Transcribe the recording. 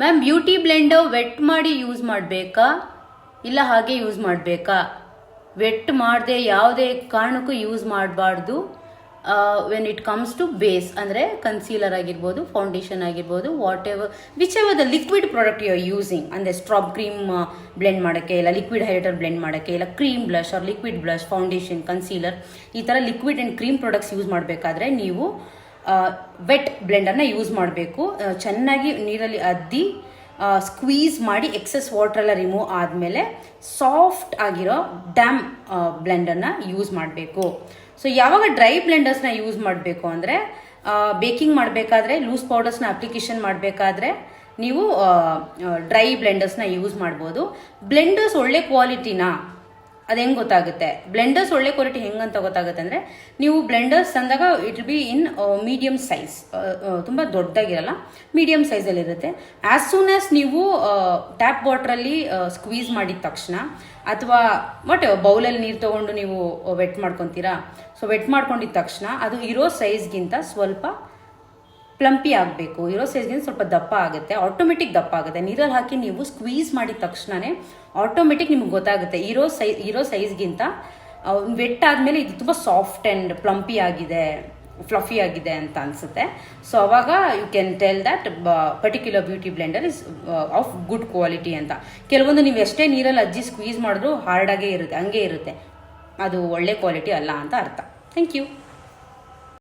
Ma'am beauty Blender vet ಮಾಡಿ use ಮಾಡಬೇಕಾ ಇಲ್ಲ ಹಾಗೆ ಯೂಸ್ ಮಾಡಬೇಕಾ? ವೆಟ್ ಮಾಡದೆ ಯಾವುದೇ ಕಾರಣಕ್ಕೂ ಯೂಸ್ ಮಾಡಬಾರ್ದು when it comes to base, ಅಂದರೆ ಕನ್ಸೀಲರ್ ಆಗಿರ್ಬೋದು, ಫೌಂಡೇಶನ್ ಆಗಿರ್ಬೋದು, whatever whichever the liquid product you are using. ಅಂದರೆ ಸ್ಟ್ರಾಬ್ ಕ್ರೀಮ್ ಬ್ಲೆಂಡ್ ಮಾಡೋಕ್ಕೆ, ಇಲ್ಲ ಲಿಕ್ವಿಡ್ ಹೈಲೈಟರ್ ಬ್ಲೆಂಡ್ ಮಾಡೋಕ್ಕೆ, ಇಲ್ಲ cream blush or liquid blush, foundation, concealer, ಈ ಥರ liquid and cream products use ಮಾಡಬೇಕಾದ್ರೆ ನೀವು ವೆಟ್ ಬ್ಲೆಂಡರ್ನ ಯೂಸ್ ಮಾಡಬೇಕು. ಚೆನ್ನಾಗಿ ನೀರಲ್ಲಿ ಅದ್ದಿ ಸ್ಕ್ವೀಸ್ ಮಾಡಿ ಎಕ್ಸೆಸ್ ವಾಟ್ರೆಲ್ಲ ರಿಮೂವ್ ಆದಮೇಲೆ ಸಾಫ್ಟ್ ಆಗಿರೋ ಡ್ಯಾಮ್ ಬ್ಲೆಂಡರ್ನ ಯೂಸ್ ಮಾಡಬೇಕು. ಸೊ ಯಾವಾಗ ಡ್ರೈ ಬ್ಲೆಂಡರ್ಸ್ನ ಯೂಸ್ ಮಾಡಬೇಕು ಅಂದರೆ ಬೇಕಿಂಗ್ ಮಾಡಬೇಕಾದ್ರೆ, ಲೂಸ್ ಪೌಡರ್ಸ್ನ ಅಪ್ಲಿಕೇಶನ್ ಮಾಡಬೇಕಾದ್ರೆ ನೀವು ಡ್ರೈ ಬ್ಲೆಂಡರ್ಸ್ನ ಯೂಸ್ ಮಾಡ್ಬೋದು. ಬ್ಲೆಂಡರ್ಸ್ ಒಳ್ಳೆ ಕ್ವಾಲಿಟಿನಾ ಅದು ಹೆಂಗೆ ಗೊತ್ತಾಗುತ್ತೆ? ಬ್ಲೆಂಡರ್ಸ್ ಒಳ್ಳೆ ಕ್ವಾಲಿಟಿ ಹೆಂಗಂತ ಗೊತ್ತಾಗುತ್ತೆ ಅಂದರೆ, ನೀವು ಬ್ಲೆಂಡರ್ಸ್ ತಂದಾಗ it will be in medium size, ತುಂಬ ದೊಡ್ಡದಾಗಿರಲ್ಲ, ಮೀಡಿಯಮ್ ಸೈಜಲ್ಲಿರುತ್ತೆ. ಆ್ಯಸ್ ಸೂನ್ ಆ್ಯಸ್ ನೀವು ಟ್ಯಾಪ್ ವಾಟ್ರಲ್ಲಿ ಸ್ಕ್ವೀಸ್ ಮಾಡಿದ ತಕ್ಷಣ, ಅಥವಾ ವಾಟ್ ಬೌಲಲ್ಲಿ ನೀರು ತೊಗೊಂಡು ನೀವು ವೆಟ್ ಮಾಡ್ಕೊತೀರಾ, ಸೊ ವೆಟ್ ಮಾಡ್ಕೊಂಡಿದ್ದ ತಕ್ಷಣ ಅದು ಇರೋ ಸೈಜ್ಗಿಂತ ಸ್ವಲ್ಪ ಪ್ಲಂಪಿ ಆಗಬೇಕು, ಇರೋ ಸೈಜ್ಗಿಂತ ಸ್ವಲ್ಪ ದಪ್ಪ ಆಗುತ್ತೆ, ಆಟೋಮೆಟಿಕ್ ದಪ್ಪ ಆಗುತ್ತೆ. ನೀರಲ್ಲಿ ಹಾಕಿ ನೀವು ಸ್ಕ್ವೀಸ್ ಮಾಡಿದ ತಕ್ಷಣವೇ ಆಟೋಮೆಟಿಕ್ ನಿಮ್ಗೆ ಗೊತ್ತಾಗುತ್ತೆ ಇರೋ ಸೈಜ್ಗಿಂತ ವೆಟ್ ಆದಮೇಲೆ ಇದು ತುಂಬ ಸಾಫ್ಟ್ ಆ್ಯಂಡ್ ಪ್ಲಂಪಿ ಆಗಿದೆ, ಫ್ಲಫಿ ಆಗಿದೆ ಅಂತ ಅನಿಸುತ್ತೆ. ಸೊ ಅವಾಗ you can tell that particular beauty blender is of good quality ಅಂತ. ಕೆಲವೊಂದು ನೀವು ಎಷ್ಟೇ ನೀರಲ್ಲಿ ಅಜ್ಜಿ ಸ್ಕ್ವೀಸ್ ಮಾಡಿದ್ರು ಹಾರ್ಡಾಗೇ ಇರುತ್ತೆ, ಹಂಗೆ ಇರುತ್ತೆ, ಅದು ಒಳ್ಳೆ ಕ್ವಾಲಿಟಿ ಅಲ್ಲ ಅಂತ ಅರ್ಥ. Thank you.